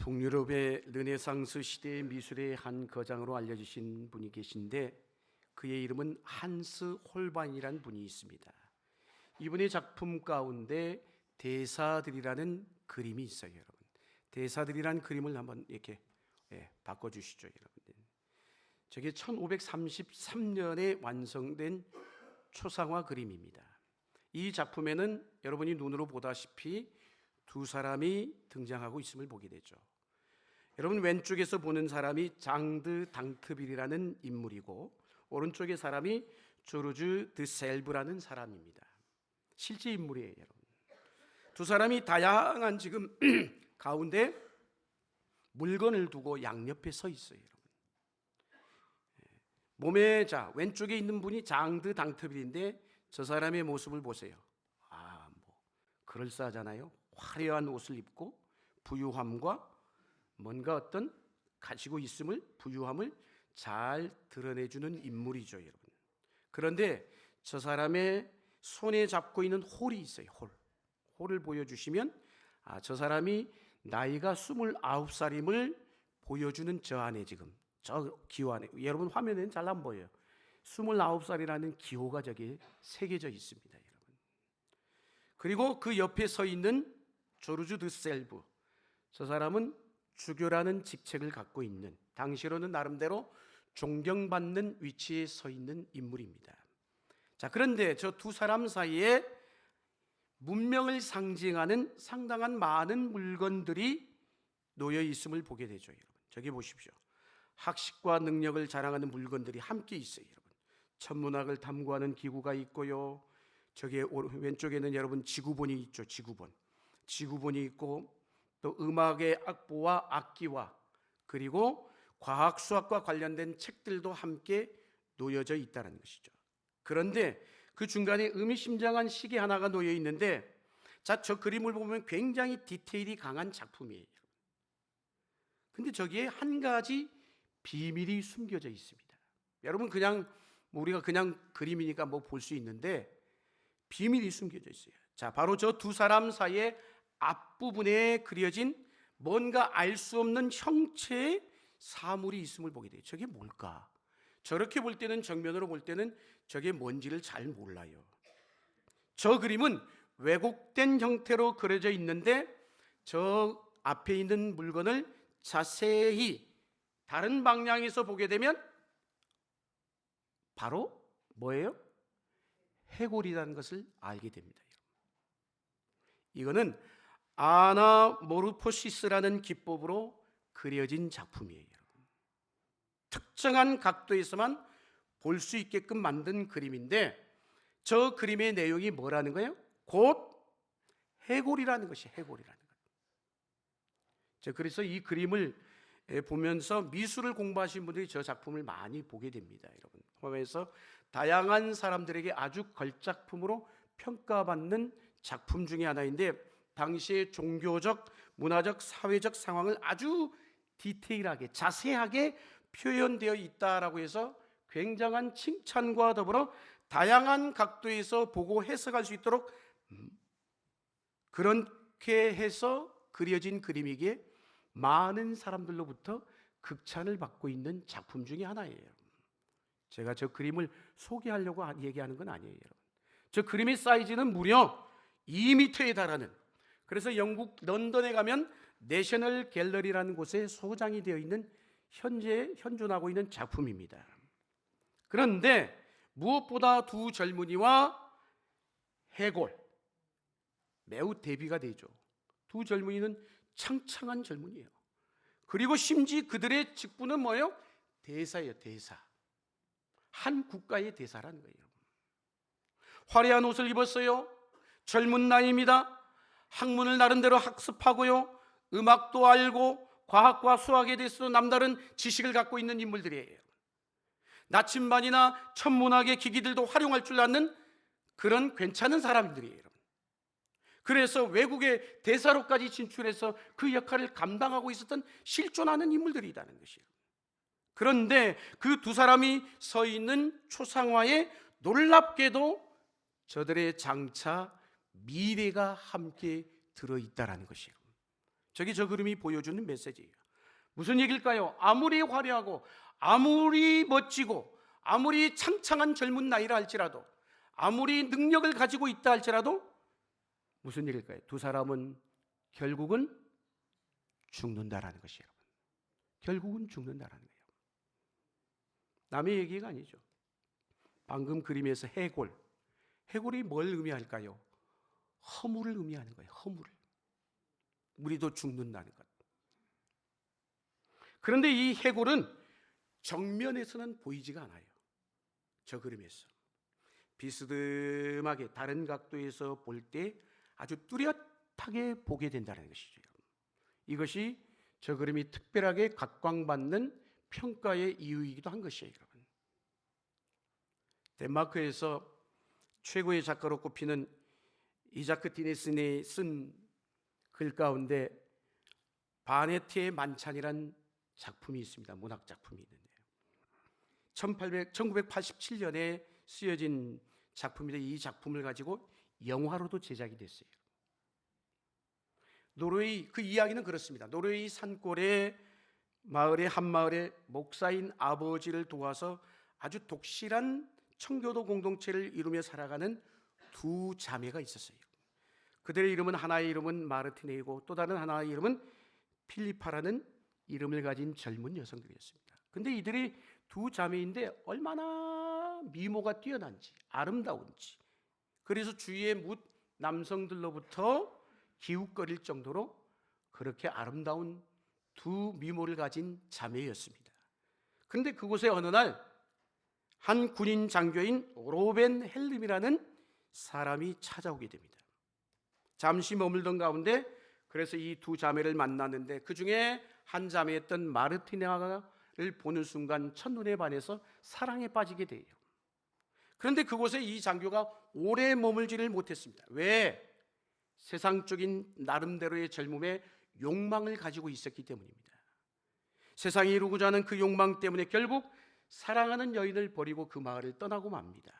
북유럽의 르네상스 시대의 미술의 한 거장으로 알려지신 분이 계신데 그의 이름은 한스 홀반이라는 분이 있습니다. 이분의 작품 가운데 대사들이라는 그림이 있어요, 여러분. 대사들이라는 그림을 한번 이렇게 바꿔주시죠, 여러분. 저게 1533년에 완성된 초상화 그림입니다. 이 작품에는 여러분이 눈으로 보다시피 두 사람이 등장하고 있음을 보게 되죠. 여러분, 왼쪽에서 보는 사람이 장드 당트빌이라는 인물이고 오른쪽의 사람이 조르주 드 셀브라는 사람입니다. 실제 인물이에요, 여러분. 두 사람이 다양한 지금 가운데 물건을 두고 양옆에 서 있어요, 여러분. 몸에 왼쪽에 있는 분이 장드 당트빌인데 저 사람의 모습을 보세요. 그럴싸하잖아요. 화려한 옷을 입고 부유함과 뭔가 어떤 가지고 있음을, 부유함을 잘 드러내주는 인물이죠, 여러분. 그런데 저 사람의 손에 잡고 있는 홀이 있어요. 홀을 보여주시면 저 사람이 나이가 29살임을 보여주는 저 안에 지금 저 기호 안에, 여러분 화면에는 잘 안 보여요. 29살이라는 기호가 저기 새겨져 있습니다, 여러분. 그리고 그 옆에 서 있는 조르주 드 셀브, 저 사람은 주교라는 직책을 갖고 있는, 당시로는 나름대로 존경받는 위치에 서 있는 인물입니다. 그런데 저 두 사람 사이에 문명을 상징하는 상당한 많은 물건들이 놓여 있음을 보게 되죠, 여러분. 저기 보십시오. 학식과 능력을 자랑하는 물건들이 함께 있어요, 여러분. 천문학을 탐구하는 기구가 있고요. 저기 왼쪽에는 여러분 지구본이 있죠. 지구본이 있고 또 음악의 악보와 악기와 그리고 과학 수학과 관련된 책들도 함께 놓여져 있다는 것이죠. 그런데 그 중간에 의미심장한 시계 하나가 놓여 있는데, 저 그림을 보면 굉장히 디테일이 강한 작품이에요. 근데 저기에 한 가지 비밀이 숨겨져 있습니다. 여러분, 그냥 우리가 그냥 그림이니까 볼 수 있는데 비밀이 숨겨져 있어요. 바로 저 두 사람 사이에 앞부분에 그려진 뭔가 알 수 없는 형체의 사물이 있음을 보게 돼요. 저게 뭘까? 저렇게 볼 때는, 정면으로 볼 때는 저게 뭔지를 잘 몰라요. 저 그림은 왜곡된 형태로 그려져 있는데 저 앞에 있는 물건을 자세히 다른 방향에서 보게 되면 바로 뭐예요? 해골이라는 것을 알게 됩니다. 이거는 아나모르포시스라는 기법으로 그려진 작품이에요. 특정한 각도에서만 볼 수 있게끔 만든 그림인데 저 그림의 내용이 뭐라는 거예요? 곧 해골이라는 것이 해골이라는 거예요. 그래서 이 그림을 보면서 미술을 공부하신 분들이 저 작품을 많이 보게 됩니다, 여러분. 그래서 다양한 사람들에게 아주 걸작품으로 평가받는 작품 중에 하나인데 당시의 종교적, 문화적, 사회적 상황을 아주 디테일하게, 자세하게 표현되어 있다라고 해서 굉장한 칭찬과 더불어 다양한 각도에서 보고 해석할 수 있도록 그렇게 해서 그려진 그림이기에 많은 사람들로부터 극찬을 받고 있는 작품 중에 하나예요. 제가 저 그림을 소개하려고 얘기하는 건 아니에요, 여러분. 저 그림의 사이즈는 무려 2m에 달하는, 그래서 영국 런던에 가면 내셔널 갤러리라는 곳에 소장이 되어 있는 현재 현존하고 있는 작품입니다. 그런데 무엇보다 두 젊은이와 해골, 매우 대비가 되죠. 두 젊은이는 창창한 젊은이에요. 그리고 심지 그들의 직분은 뭐예요? 대사예요, 대사. 한 국가의 대사라는 거예요. 화려한 옷을 입었어요. 젊은 나이입니다. 학문을 나름대로 학습하고요, 음악도 알고 과학과 수학에 대해서도 남다른 지식을 갖고 있는 인물들이에요. 나침반이나 천문학의 기기들도 활용할 줄 아는 그런 괜찮은 사람들이에요. 그래서 외국의 대사로까지 진출해서 그 역할을 감당하고 있었던 실존하는 인물들이라는 것이에요. 그런데 그 두 사람이 서 있는 초상화에 놀랍게도 저들의 장차 미래가 함께 들어있다라는 것이에요. 저게 저 그림이 보여주는 메시지예요. 무슨 얘기일까요? 아무리 화려하고 아무리 멋지고 아무리 창창한 젊은 나이라 할지라도 아무리 능력을 가지고 있다 할지라도 무슨 일일까요? 두 사람은 결국은 죽는다라는 것이에요. 결국은 죽는다라는 거예요. 남의 얘기가 아니죠. 방금 그림에서 해골이 뭘 의미할까요? 허물을 의미하는 거예요. 허물을. 우리도 죽는다는 것. 그런데 이 해골은 정면에서는 보이지가 않아요. 저 그림에서 비스듬하게 다른 각도에서 볼 때 아주 뚜렷하게 보게 된다는 것이죠. 이것이 저 그림이 특별하게 각광받는 평가의 이유이기도 한 것이에요. 여러분, 덴마크에서 최고의 작가로 꼽히는 이자크 디네슨이 쓴 글 가운데 바네트의 만찬이란 작품이 있습니다. 문학 작품이 있는데요. 1987년에 쓰여진 작품인데 이 작품을 가지고 영화로도 제작이 됐어요. 노르웨이, 그 이야기는 그렇습니다. 노르웨이 산골의 마을의 한 마을의 목사인 아버지를 도와서 아주 독실한 청교도 공동체를 이루며 살아가는 두 자매가 있었어요. 그들의 이름은, 하나의 이름은 마르티네이고 또 다른 하나의 이름은 필리파라는 이름을 가진 젊은 여성들이었습니다. 근데 이들이 두 자매인데 얼마나 미모가 뛰어난지 아름다운지, 그래서 주위의 뭇 남성들로부터 기웃거릴 정도로 그렇게 아름다운 두 미모를 가진 자매였습니다. 그런데 그곳에 어느 날 한 군인 장교인 로벤 헬름이라는 사람이 찾아오게 됩니다. 잠시 머물던 가운데 그래서 이 두 자매를 만났는데 그 중에 한 자매였던 마르티네아를 보는 순간 첫눈에 반해서 사랑에 빠지게 돼요. 그런데 그곳에 이 장교가 오래 머물지를 못했습니다. 왜? 세상적인 나름대로의 젊음에 욕망을 가지고 있었기 때문입니다. 세상이 이루고자 하는 그 욕망 때문에 결국 사랑하는 여인을 버리고 그 마을을 떠나고 맙니다.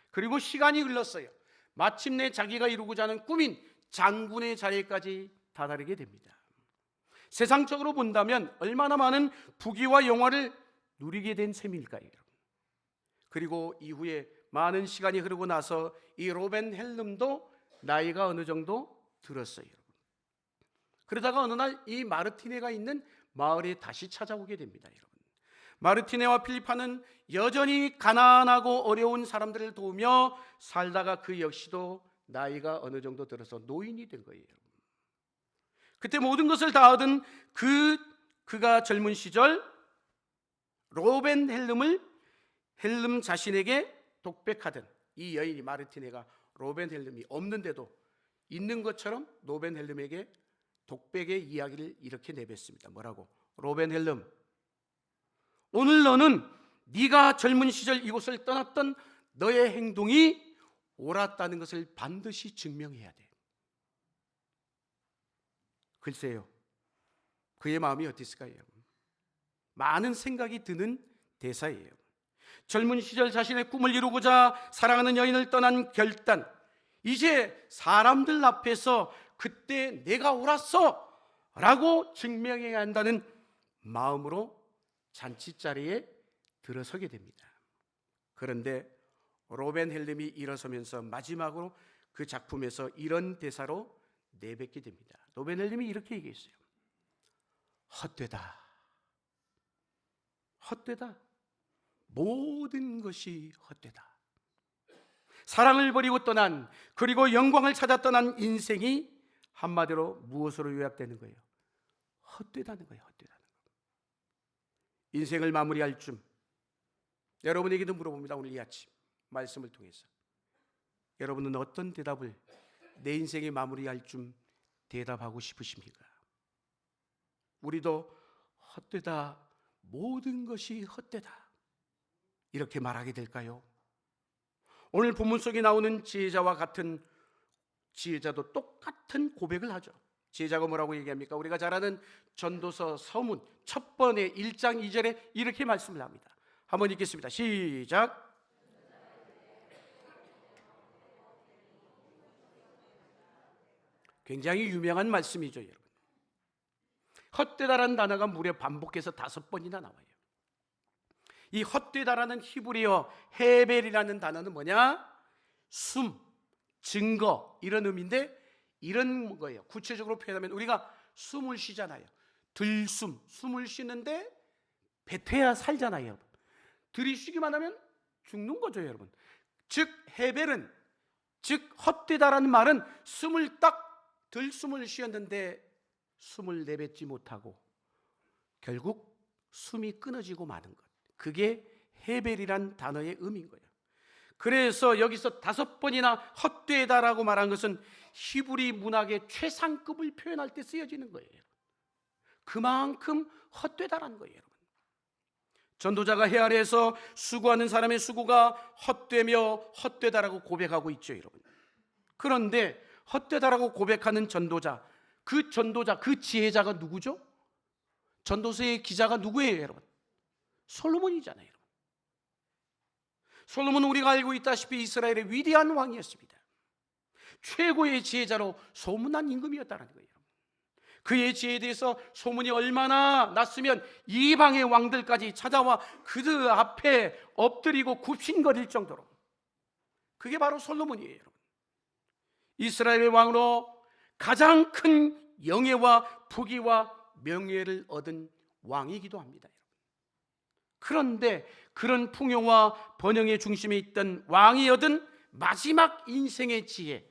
그리고 시간이 흘렀어요. 마침내 자기가 이루고자 하는 꿈인 장군의 자리까지 다다르게 됩니다. 세상적으로 본다면 얼마나 많은 부귀와 영화를 누리게 된 셈일까요? 그리고 이후에 많은 시간이 흐르고 나서 이 로벤 헬름도 나이가 어느 정도 들었어요. 그러다가 어느 날 이 마르티네가 있는 마을에 다시 찾아오게 됩니다. 여러분, 마르티네와 필리파는 여전히 가난하고 어려운 사람들을 도우며 살다가 그 역시도 나이가 어느 정도 들어서 노인이 된 거예요. 그때 모든 것을 다 얻은 그가 젊은 시절 로벤 헬름 자신에게 독백하던 이 여인이 마르티네가 로벤 헬름이 없는데도 있는 것처럼 로벤 헬름에게 독백의 이야기를 이렇게 내뱉습니다. 뭐라고? 로벤 헬름, 오늘 너는 네가 젊은 시절 이곳을 떠났던 너의 행동이 옳았다는 것을 반드시 증명해야 돼. 글쎄요, 그의 마음이 어땠을까요? 많은 생각이 드는 대사예요. 젊은 시절 자신의 꿈을 이루고자 사랑하는 여인을 떠난 결단, 이제 사람들 앞에서 그때 내가 옳았어 라고 증명해야 한다는 마음으로 잔치자리에 들어서게 됩니다. 그런데 로벤 헬름이 일어서면서 마지막으로 그 작품에서 이런 대사로 내뱉게 됩니다. 로벤 헬름이 이렇게 얘기했어요. 헛되다. 헛되다. 모든 것이 헛되다. 사랑을 버리고 떠난, 그리고 영광을 찾아 떠난 인생이 한마디로 무엇으로 요약되는 거예요? 헛되다는 거예요. 헛되다는 거. 인생을 마무리할 쯤 여러분에게도 물어봅니다. 오늘 이 아침 말씀을 통해서 여러분은 어떤 대답을 내 인생의 마무리할 쯤 대답하고 싶으십니까? 우리도 헛되다, 모든 것이 헛되다, 이렇게 말하게 될까요? 오늘 본문 속에 나오는 지혜자와 같은 지혜자도 똑같은 고백을 하죠. 지혜자가 뭐라고 얘기합니까? 우리가 잘 아는 전도서 서문 첫 번에 1장 2절에 이렇게 말씀을 합니다. 한번 읽겠습니다. 시작. 굉장히 유명한 말씀이죠, 여러분. 헛되다라는 단어가 무려 반복해서 5번이나 나와요. 이 헛되다라는 히브리어 헤벨이라는 단어는 뭐냐? 숨, 증거 이런 의미인데 이런 거예요. 구체적으로 표현하면 우리가 숨을 쉬잖아요. 들숨, 숨을 쉬는데 뱉어야 살잖아요, 여러분. 들이쉬기만 하면 죽는 거죠, 여러분. 즉 헤벨은, 즉 헛되다라는 말은 숨을 딱 들숨을 쉬었는데 숨을 내뱉지 못하고 결국 숨이 끊어지고 마는 것, 그게 헤벨이란 단어의 의미인 거예요. 그래서 여기서 5번이나 헛되다라고 말한 것은 히브리 문학의 최상급을 표현할 때 쓰여지는 거예요. 그만큼 헛되다라는 거예요, 여러분. 전도자가 해 아래에서 수고하는 사람의 수고가 헛되며 헛되다라고 고백하고 있죠, 여러분. 그런데 헛되다라고 고백하는 전도자, 그 지혜자가 누구죠? 전도서의 기자가 누구예요, 여러분? 솔로몬이잖아요, 여러분. 솔로몬은 우리가 알고 있다시피 이스라엘의 위대한 왕이었습니다. 최고의 지혜자로 소문난 임금이었다는 거예요. 그의 지혜에 대해서 소문이 얼마나 났으면 이방의 왕들까지 찾아와 그들 앞에 엎드리고 굽신거릴 정도로. 그게 바로 솔로몬이에요, 여러분. 이스라엘의 왕으로 가장 큰 영예와 부귀와 명예를 얻은 왕이기도 합니다, 여러분. 그런데 그런 풍요와 번영의 중심에 있던 왕이 얻은 마지막 인생의 지혜,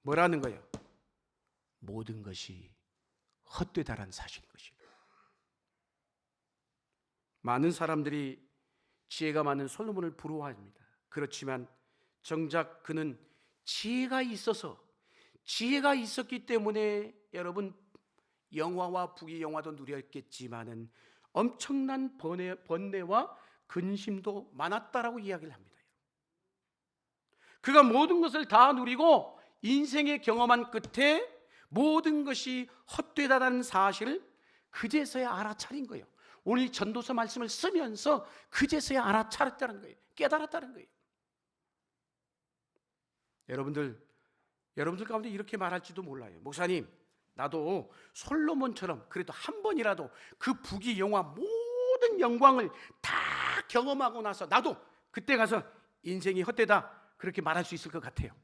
뭐라는 거예요? 모든 것이 헛되다라는 사실인 것입니다. 많은 사람들이 지혜가 많은 솔로몬을 부러워합니다. 그렇지만 정작 그는 지혜가 있었기 때문에 여러분 영화와 부귀 영화도 누렸겠지만은 엄청난 번뇌와 근심도 많았다라고 이야기를 합니다. 그가 모든 것을 다 누리고 인생의 경험한 끝에 모든 것이 헛되다라는 사실을 그제서야 알아차린 거예요. 오늘 전도서 말씀을 쓰면서 그제서야 알아차렸다는 거예요. 깨달았다는 거예요. 여러분들 가운데 이렇게 말할지도 몰라요. 목사님, 나도 솔로몬처럼 그래도 한 번이라도 그 부귀 영화 모든 영광을 다 경험하고 나서 나도 그때 가서 인생이 헛되다 그렇게 말할 수 있을 것 같아요.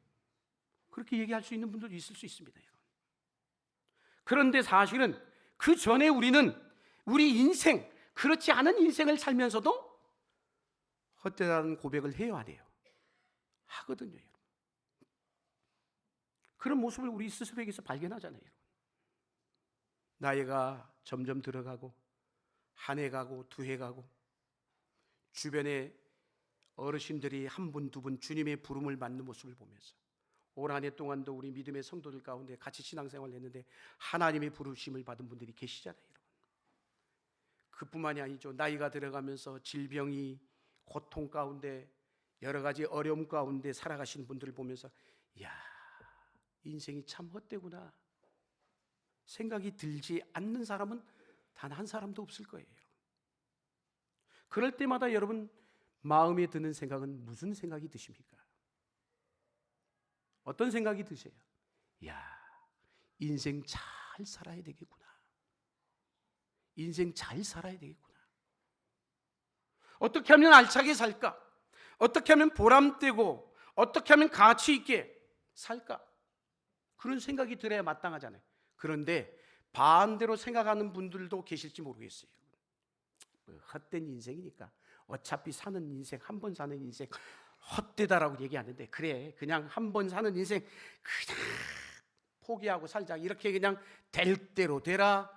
그렇게 얘기할 수 있는 분들도 있을 수 있습니다. 그런데 사실은 그 전에 우리는 우리 인생, 그렇지 않은 인생을 살면서도 헛되다는 고백을 해야 안 해요? 하거든요, 여러분. 그런 모습을 우리 스스로에게서 발견하잖아요, 여러분. 나이가 점점 들어가고 한 해 가고 두 해 가고 주변에 어르신들이 한 분, 두 분 주님의 부름을 받는 모습을 보면서 올 한 해 동안도 우리 믿음의 성도들 가운데 같이 신앙생활을 했는데 하나님의 부르심을 받은 분들이 계시잖아요, 여러분. 그뿐만이 아니죠. 나이가 들어가면서 질병이 고통 가운데 여러 가지 어려움 가운데 살아가시는 분들을 보면서 이야, 인생이 참 헛되구나 생각이 들지 않는 사람은 단 한 사람도 없을 거예요. 그럴 때마다 여러분 마음에 드는 생각은 무슨 생각이 드십니까? 어떤 생각이 드세요? 야, 인생 잘 살아야 되겠구나. 인생 잘 살아야 되겠구나. 어떻게 하면 알차게 살까? 어떻게 하면 보람되고 어떻게 하면 가치 있게 살까? 그런 생각이 들어야 마땅하잖아요. 그런데 반대로 생각하는 분들도 계실지 모르겠어요. 헛된 인생이니까 어차피 사는 인생, 한 번 사는 인생 헛되다라고 얘기하는데 그래, 그냥 한 번 사는 인생 그냥 포기하고 살자, 이렇게 그냥 될 대로 되라,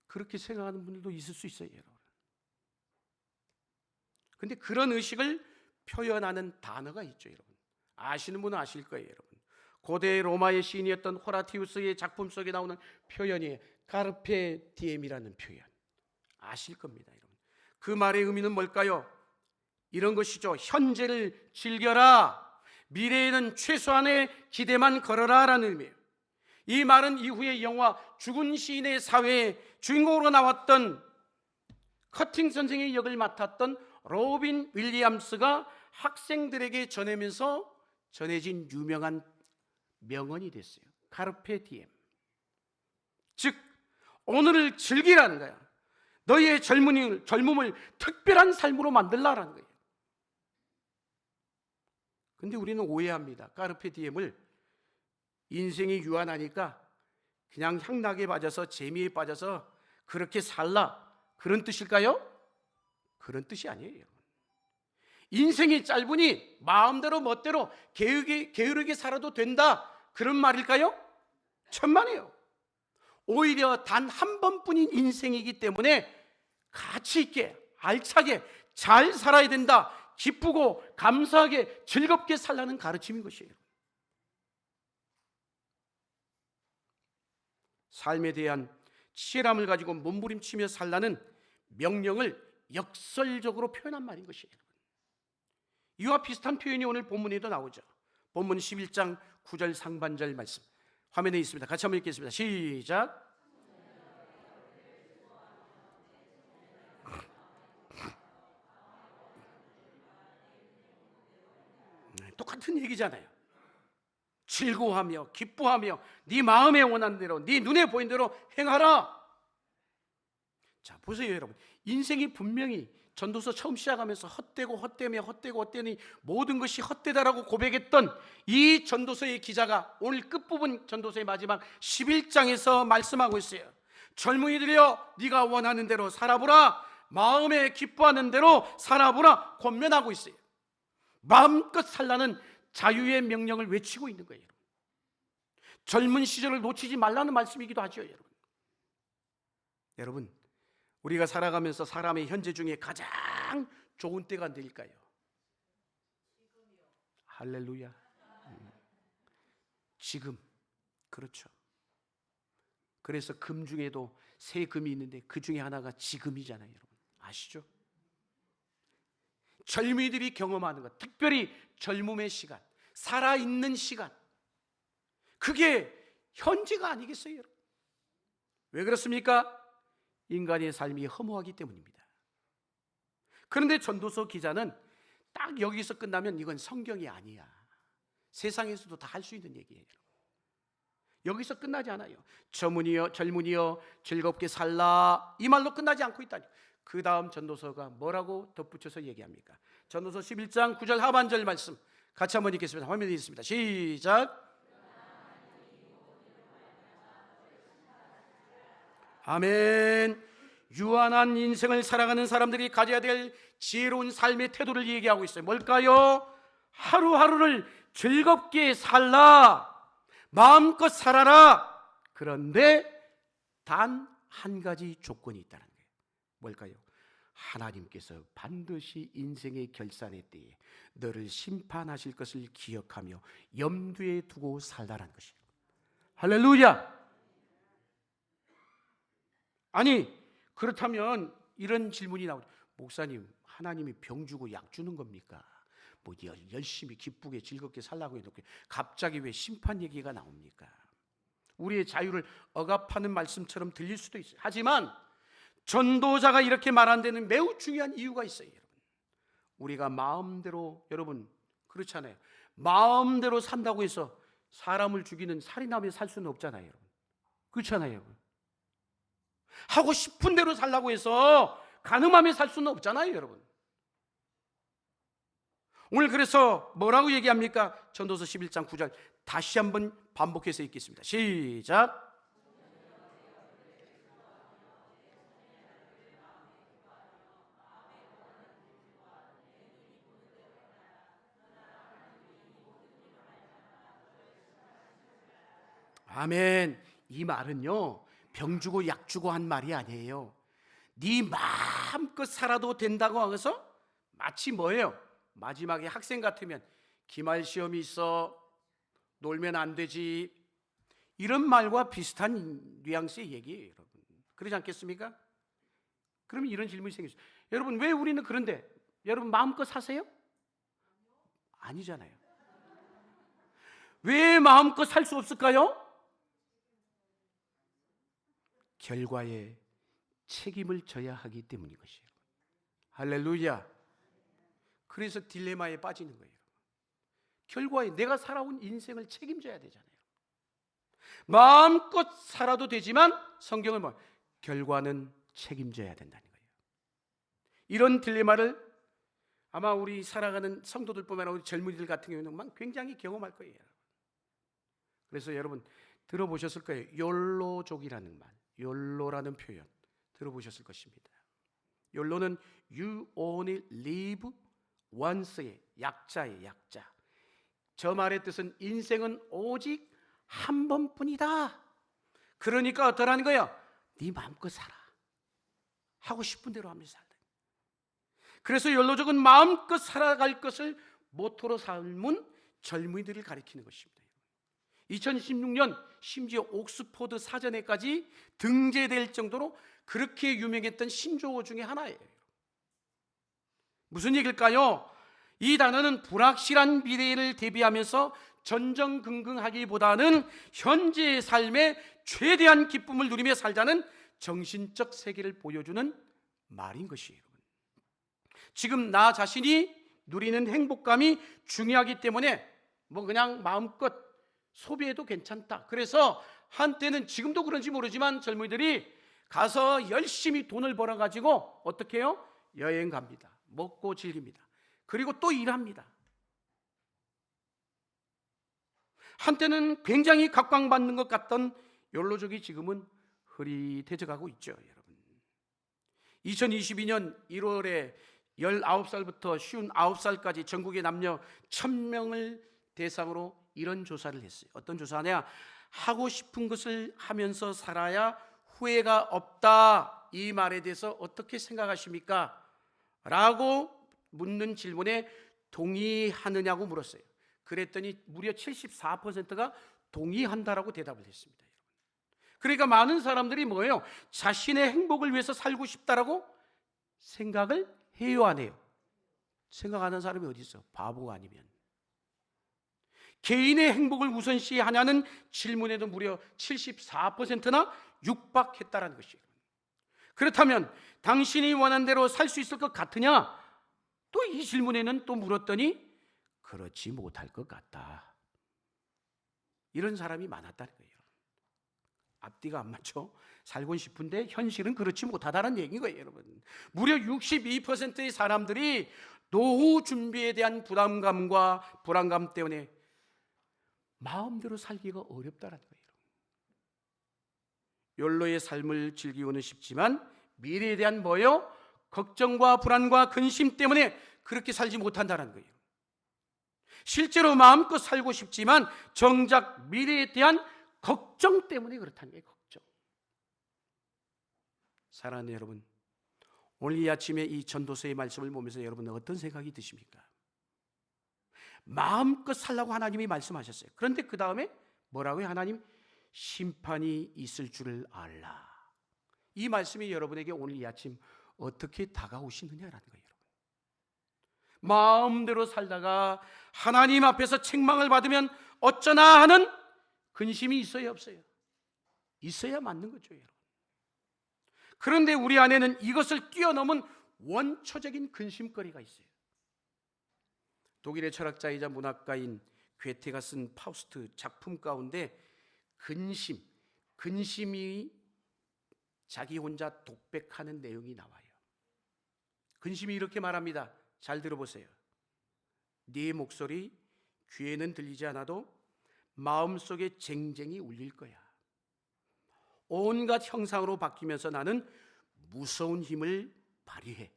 그렇게 생각하는 분들도 있을 수 있어요, 여러분. 근데 그런 의식을 표현하는 단어가 있죠, 여러분. 아시는 분은 아실 거예요, 여러분. 고대 로마의 시인이었던 호라티우스의 작품 속에 나오는 표현이 카르페 디엠이라는 표현, 아실 겁니다, 여러분. 그 말의 의미는 뭘까요? 이런 것이죠. 현재를 즐겨라, 미래에는 최소한의 기대만 걸어라 라는 의미예요. 이 말은 이후의 영화 죽은 시인의 사회의 주인공으로 나왔던 커팅 선생의 역을 맡았던 로빈 윌리엄스가 학생들에게 전하면서 전해진 유명한 명언이 됐어요. 카르페 디엠. 즉 오늘을 즐기라는 거야. 너희의 젊음을 특별한 삶으로 만들라라는 거예요. 근데 우리는 오해합니다. 까르페 디엠을 인생이 유한하니까 그냥 향락에 빠져서 재미에 빠져서 그렇게 살라, 그런 뜻일까요? 그런 뜻이 아니에요. 인생이 짧으니 마음대로 멋대로 게으르게 살아도 된다, 그런 말일까요? 천만에요. 오히려 단 한 번뿐인 인생이기 때문에 가치 있게 알차게 잘 살아야 된다, 기쁘고 감사하게 즐겁게 살라는 가르침인 것이에요. 삶에 대한 치열함을 가지고 몸부림치며 살라는 명령을 역설적으로 표현한 말인 것이에요. 이와 비슷한 표현이 오늘 본문에도 나오죠. 본문 11장 9절 상반절 말씀 화면에 있습니다. 같이 한번 읽겠습니다. 시작. 똑같은 얘기잖아요. 즐거워하며 기뻐하며 네 마음에 원하는 대로, 네 눈에 보이는 대로 행하라. 자, 보세요 여러분. 인생이 분명히 전도서 처음 시작하면서 헛되니 모든 것이 헛되다라고 고백했던 이 전도서의 기자가 오늘 끝부분 전도서의 마지막 11장에서 말씀하고 있어요. 젊은이들이여, 네가 원하는 대로 살아보라. 마음에 기뻐하는 대로 살아보라. 권면하고 있어요. 마음껏 살라는 자유의 명령을 외치고 있는 거예요. 젊은 시절을 놓치지 말라는 말씀이기도 하죠. 여러분, 우리가 살아가면서 사람의 현재 중에 가장 좋은 때가 언제일까요? 할렐루야. 지금. 그렇죠. 그래서 금 중에도 세 금이 있는데 그 중에 하나가 지금이잖아요. 여러분 아시죠? 젊은이들이 경험하는 것, 특별히 젊음의 시간, 살아있는 시간, 그게 현재가 아니겠어요? 여러분? 왜 그렇습니까? 인간의 삶이 허무하기 때문입니다. 그런데 전도서 기자는 딱 여기서 끝나면 이건 성경이 아니야, 세상에서도 다 할 수 있는 얘기예요. 여기서 끝나지 않아요. 젊은이여 즐겁게 살라, 이 말로 끝나지 않고 있다니. 그 다음 전도서가 뭐라고 덧붙여서 얘기합니까? 전도서 11장 9절 하반절 말씀 같이 한번 읽겠습니다. 화면에 있습니다. 시작. 아멘. 유한한 인생을 살아가는 사람들이 가져야 될 지혜로운 삶의 태도를 얘기하고 있어요. 뭘까요? 하루하루를 즐겁게 살라, 마음껏 살아라. 그런데 단 한 가지 조건이 있다는 거예요. 뭘까요? 하나님께서 반드시 인생의 결산의 때에 너를 심판하실 것을 기억하며 염두에 두고 살라는 것이에요. 할렐루야. 아니, 그렇다면 이런 질문이 나오죠. 목사님, 하나님이 병 주고 약 주는 겁니까? 뭐 열심히 기쁘게 즐겁게 살라고 해놓고 갑자기 왜 심판 얘기가 나옵니까? 우리의 자유를 억압하는 말씀처럼 들릴 수도 있어요. 하지만 전도자가 이렇게 말한 데는 매우 중요한 이유가 있어요. 여러분, 우리가 마음대로, 여러분 그렇잖아요. 마음대로 산다고 해서 사람을 죽이는 살인하며 살 수는 없잖아요. 여러분 그렇잖아요. 여러분 하고 싶은 대로 살라고 해서 간음하며 살 수는 없잖아요. 여러분 오늘 그래서 뭐라고 얘기합니까? 전도서 11장 9절 다시 한번 반복해서 읽겠습니다. 시작. 아멘. 이 말은요, 병 주고 약 주고 한 말이 아니에요. 네 마음껏 살아도 된다고 해서 마치 뭐예요? 마지막에 학생 같으면 기말 시험이 있어, 놀면 안 되지, 이런 말과 비슷한 뉘앙스의 얘기예요. 여러분 그러지 않겠습니까? 그러면 이런 질문이 생기죠. 여러분 왜 우리는 그런데 여러분 마음껏 사세요? 아니잖아요. 왜 마음껏 살 수 없을까요? 결과에 책임을 져야 하기 때문인 것이에요. 할렐루야. 그래서 딜레마에 빠지는 거예요. 결과에 내가 살아온 인생을 책임져야 되잖아요. 마음껏 살아도 되지만 성경은 뭐 결과는 책임져야 된다는 거예요. 이런 딜레마를 아마 우리 살아가는 성도들뿐만 아니라 우리 젊은이들 같은 경우는 굉장히 경험할 거예요. 그래서 여러분 들어보셨을 거예요. 욜로족이라는 말, 욜로라는 표현 들어보셨을 것입니다. 욜로는 You only live once의 약자의 약자. 저 말의 뜻은 인생은 오직 한 번뿐이다. 그러니까 어떠라는 거예요? 네 마음껏 살아. 하고 싶은 대로 하면서 살다. 그래서 욜로족은 마음껏 살아갈 것을 모토로 삶은 젊은이들을 가리키는 것입니다. 2016년 심지어 옥스포드 사전에까지 등재될 정도로 그렇게 유명했던 신조어 중에 하나예요. 무슨 얘기일까요? 이 단어는 불확실한 미래를 대비하면서 전전긍긍하기보다는 현재의 삶에 최대한 기쁨을 누리며 살자는 정신적 세계를 보여주는 말인 것이에요. 지금 나 자신이 누리는 행복감이 중요하기 때문에 그냥 마음껏 소비해도 괜찮다. 그래서 한때는 지금도 그런지 모르지만 젊은이들이 가서 열심히 돈을 벌어가지고 어떻게 해요? 여행 갑니다. 먹고 즐깁니다. 그리고 또 일합니다. 한때는 굉장히 각광받는 것 같던 욜로족이 지금은 흐릿해져 가고 있죠, 여러분. 2022년 1월에 19살부터 59살까지 전국의 남녀 1000명을 대상으로 이런 조사를 했어요. 어떤 조사냐? 하고 싶은 것을 하면서 살아야 후회가 없다. 이 말에 대해서 어떻게 생각하십니까? 라고 묻는 질문에 동의하느냐고 물었어요. 그랬더니 무려 74%가 동의한다라고 대답을 했습니다. 그러니까 많은 사람들이 뭐예요? 자신의 행복을 위해서 살고 싶다라고 생각을 해요, 안 해요? 생각하는 사람이 어디 있어? 바보가 아니면. 개인의 행복을 우선시하냐는 질문에도 무려 74%나 육박했다라는 것이에요. 그렇다면 당신이 원하는 대로 살 수 있을 것 같으냐? 또 이 질문에는 또 물었더니 그렇지 못할 것 같다. 이런 사람이 많았다는 거예요. 앞뒤가 안 맞죠? 살고 싶은데 현실은 그렇지 못하다는 얘기인 거예요, 여러분. 무려 62%의 사람들이 노후 준비에 대한 부담감과 불안감 때문에 마음대로 살기가 어렵다는 거예요. 욜로의 삶을 즐기고는 싶지만 미래에 대한 뭐요? 걱정과 불안과 근심 때문에 그렇게 살지 못한다는 거예요. 실제로 마음껏 살고 싶지만 정작 미래에 대한 걱정 때문에 그렇다는 거예요. 걱정. 사랑하는 여러분, 오늘 이 아침에 이 전도서의 말씀을 보면서 여러분은 어떤 생각이 드십니까? 마음껏 살라고 하나님이 말씀하셨어요. 그런데 그 다음에 뭐라고요? 하나님, 심판이 있을 줄을 알라. 이 말씀이 여러분에게 오늘 이 아침 어떻게 다가오시느냐라는 거예요. 마음대로 살다가 하나님 앞에서 책망을 받으면 어쩌나 하는 근심이 있어요, 없어요? 있어야 맞는 거죠, 여러분. 그런데 우리 안에는 이것을 뛰어넘은 원초적인 근심거리가 있어요. 독일의 철학자이자 문학가인 괴테가 쓴 파우스트 작품 가운데 근심이 자기 혼자 독백하는 내용이 나와요. 근심이 이렇게 말합니다. 잘 들어보세요. 네 목소리 귀에는 들리지 않아도 마음속에 쟁쟁이 울릴 거야. 온갖 형상으로 바뀌면서 나는 무서운 힘을 발휘해.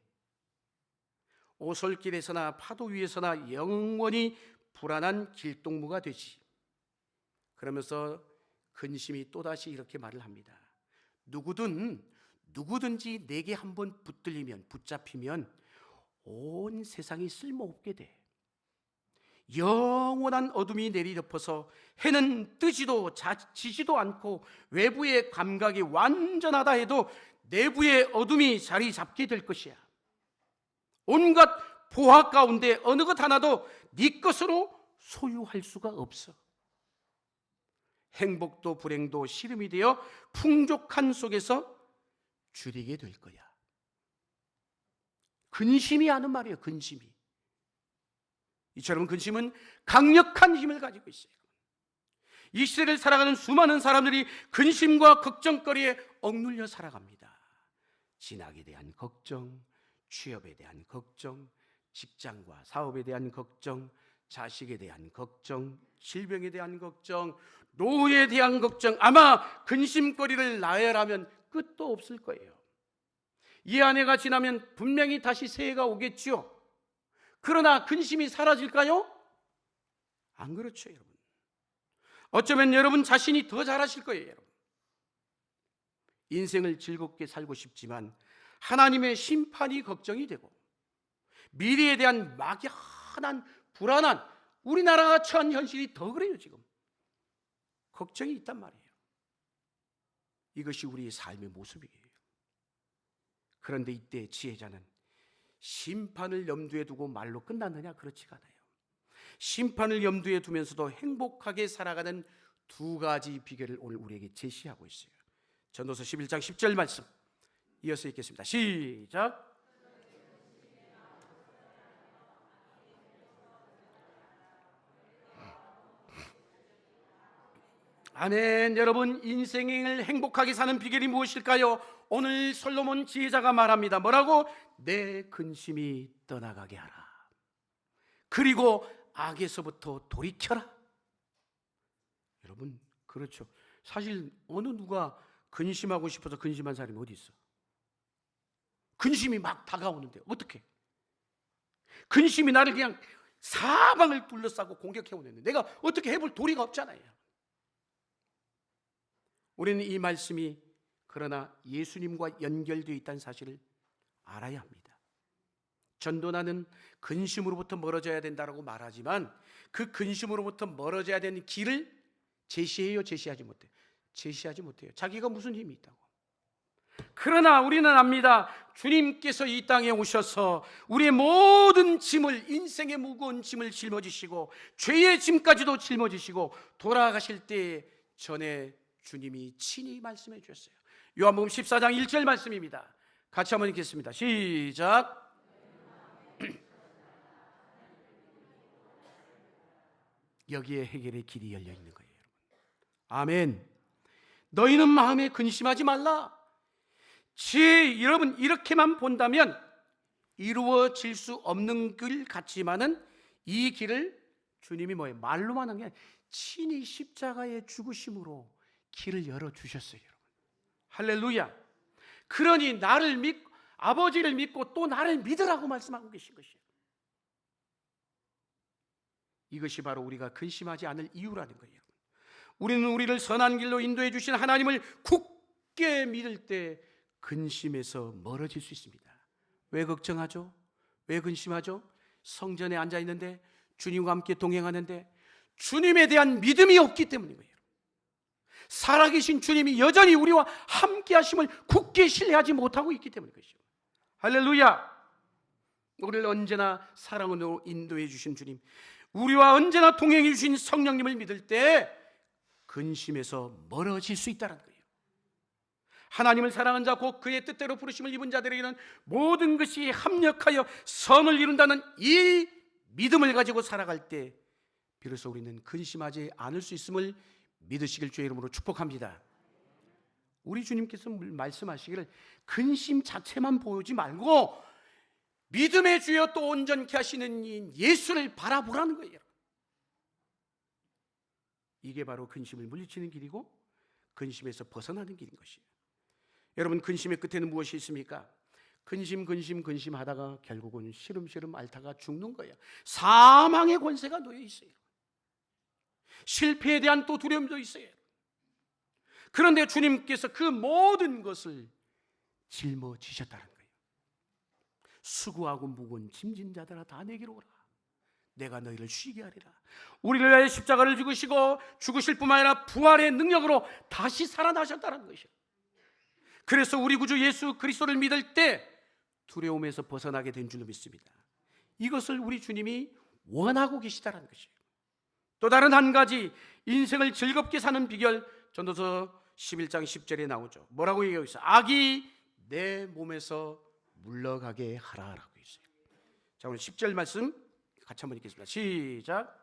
오솔길에서나 파도 위에서나 영원히 불안한 길동무가 되지. 그러면서 근심이 또다시 이렇게 말을 합니다. 누구든지 내게 한번 붙잡히면 온 세상이 쓸모없게 돼. 영원한 어둠이 내리덮어서 해는 뜨지도 지지도 않고 외부의 감각이 완전하다 해도 내부의 어둠이 자리 잡게 될 것이야. 온갖 보화 가운데 어느 것 하나도 네 것으로 소유할 수가 없어. 행복도 불행도 씨름이 되어 풍족한 속에서 줄이게 될 거야. 근심이 하는 말이에요. 근심이. 이처럼 근심은 강력한 힘을 가지고 있어요. 이 시대를 살아가는 수많은 사람들이 근심과 걱정거리에 억눌려 살아갑니다. 진학에 대한 걱정, 취업에 대한 걱정, 직장과 사업에 대한 걱정, 자식에 대한 걱정, 질병에 대한 걱정, 노후에 대한 걱정. 아마 근심거리를 나열하면 끝도 없을 거예요. 이 한 해가 지나면 분명히 다시 새해가 오겠지요. 그러나 근심이 사라질까요? 안 그렇죠, 여러분. 어쩌면 여러분 자신이 더 잘하실 거예요, 여러분. 인생을 즐겁게 살고 싶지만 하나님의 심판이 걱정이 되고 미래에 대한 막연한 불안한, 우리나라가 처한 현실이 더 그래요. 지금 걱정이 있단 말이에요. 이것이 우리의 삶의 모습이에요. 그런데 이때 지혜자는 심판을 염두에 두고 말로 끝났느냐? 그렇지가 않아요. 심판을 염두에 두면서도 행복하게 살아가는 두 가지 비결을 오늘 우리에게 제시하고 있어요. 전도서 11장 10절 말씀 이어서 읽겠습니다. 시작. 아멘. 여러분, 인생을 행복하게 사는 비결이 무엇일까요? 오늘 솔로몬 지혜자가 말합니다. 뭐라고? 내 근심이 떠나가게 하라. 그리고 악에서부터 돌이켜라. 여러분, 그렇죠. 사실 어느 누가 근심하고 싶어서 근심한 사람이 어디 있어? 근심이 막 다가오는데 어떻게? 근심이 나를 그냥 사방을 둘러싸고 공격해오는데 내가 어떻게 해볼 도리가 없잖아요. 우리는 이 말씀이 그러나 예수님과 연결되어 있다는 사실을 알아야 합니다. 전도나는 근심으로부터 멀어져야 된다고 말하지만 그 근심으로부터 멀어져야 되는 길을 제시해요? 제시하지 못해요? 제시하지 못해요. 자기가 무슨 힘이 있다고. 그러나 우리는 압니다. 주님께서 이 땅에 오셔서 우리의 모든 짐을, 인생의 무거운 짐을 짊어지시고 죄의 짐까지도 짊어지시고 돌아가실 때 전에 주님이 친히 말씀해 주셨어요. 요한복음 14장 1절 말씀입니다. 같이 한번 읽겠습니다. 시작. 여기에 해결의 길이 열려 있는 거예요, 여러분. 아멘. 너희는 마음에 근심하지 말라. 여러분, 이렇게만 본다면 이루어질 수 없는 길 같지만은 이 길을 주님이 뭐예요? 말로만 한 게 아니라 친히 십자가의 죽으심으로 길을 열어주셨어요, 여러분. 할렐루야. 그러니 나를 믿고, 아버지를 믿고 또 나를 믿으라고 말씀하고 계신 것이에요. 이것이 바로 우리가 근심하지 않을 이유라는 거예요. 우리는 우리를 선한 길로 인도해 주신 하나님을 굳게 믿을 때 근심에서 멀어질 수 있습니다. 왜 걱정하죠? 왜 근심하죠? 성전에 앉아 있는데, 주님과 함께 동행하는데 주님에 대한 믿음이 없기 때문이에요. 살아계신 주님이 여전히 우리와 함께 하심을 굳게 신뢰하지 못하고 있기 때문인 것이죠. 할렐루야. 우리를 언제나 사랑으로 인도해 주신 주님, 우리와 언제나 동행해 주신 성령님을 믿을 때 근심에서 멀어질 수 있다는 거예요. 하나님을 사랑한 자, 곧 그의 뜻대로 부르심을 입은 자들에게는 모든 것이 합력하여 선을 이룬다는 이 믿음을 가지고 살아갈 때 비로소 우리는 근심하지 않을 수 있음을 믿으시길 주의 이름으로 축복합니다. 우리 주님께서 말씀하시기를 근심 자체만 보지 말고 믿음의 주여 또 온전케 하시는 이 예수를 바라보라는 거예요. 이게 바로 근심을 물리치는 길이고 근심에서 벗어나는 길인 것이에요. 여러분, 근심의 끝에는 무엇이 있습니까? 근심하다가 결국은 시름시름 앓다가 죽는 거예요. 사망의 권세가 놓여 있어요. 실패에 대한 또 두려움도 있어요. 그런데 주님께서 그 모든 것을 짊어지셨다는 거예요. 수고하고 무거운 짐진 자들아 다 내게로 오라. 내가 너희를 쉬게 하리라. 우리를 위하여 십자가를 죽으시고 죽으실 뿐만 아니라 부활의 능력으로 다시 살아나셨다는 것이에요. 그래서 우리 구주 예수 그리스도를 믿을 때 두려움에서 벗어나게 된 줄로 믿습니다. 이것을 우리 주님이 원하고 계시다는 것이에요. 또 다른 한 가지 인생을 즐겁게 사는 비결, 전도서 11장 10절에 나오죠. 뭐라고 얘기하고 있어요? 악이 내 몸에서 물러가게 하라라고 있어요. 자, 오늘 10절 말씀 같이 한번 읽겠습니다. 시작.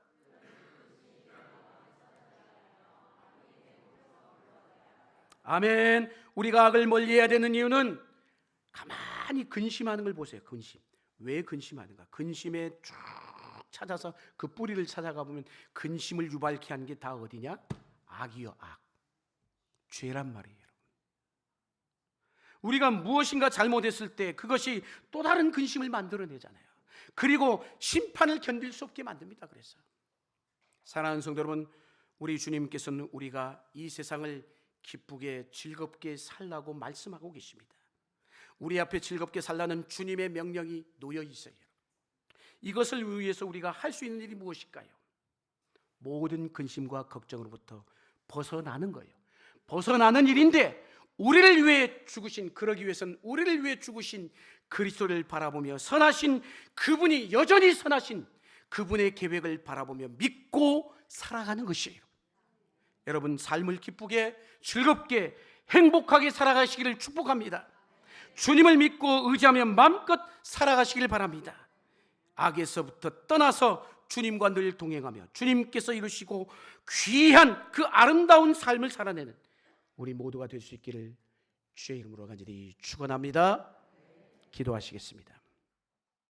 아멘. 우리가 악을 멀리해야 되는 이유는 가만히 근심하는 걸 보세요. 근심. 왜 근심하는가? 근심에 쭉 찾아서 그 뿌리를 찾아가 보면 근심을 유발케 한 게 다 어디냐? 악이요, 악. 죄란 말이에요. 우리가 무엇인가 잘못했을 때 그것이 또 다른 근심을 만들어내잖아요. 그리고 심판을 견딜 수 없게 만듭니다. 그래서 사랑하는 성도 여러분, 우리 주님께서는 우리가 이 세상을 기쁘게 즐겁게 살라고 말씀하고 계십니다. 우리 앞에 즐겁게 살라는 주님의 명령이 놓여 있어요. 이것을 위해서 우리가 할 수 있는 일이 무엇일까요? 모든 근심과 걱정으로부터 벗어나는 거예요. 벗어나는 일인데 우리를 위해 죽으신, 그러기 위해서는 우리를 위해 죽으신 그리스도를 바라보며 선하신 그분이 여전히 선하신 그분의 계획을 바라보며 믿고 살아가는 것이에요. 여러분, 삶을 기쁘게 즐겁게 행복하게 살아가시기를 축복합니다. 주님을 믿고 의지하며 마음껏 살아가시길 바랍니다. 악에서부터 떠나서 주님과 늘 동행하며 주님께서 이루시고 귀한 그 아름다운 삶을 살아내는 우리 모두가 될 수 있기를 주의 이름으로 간절히 축원합니다. 기도하시겠습니다.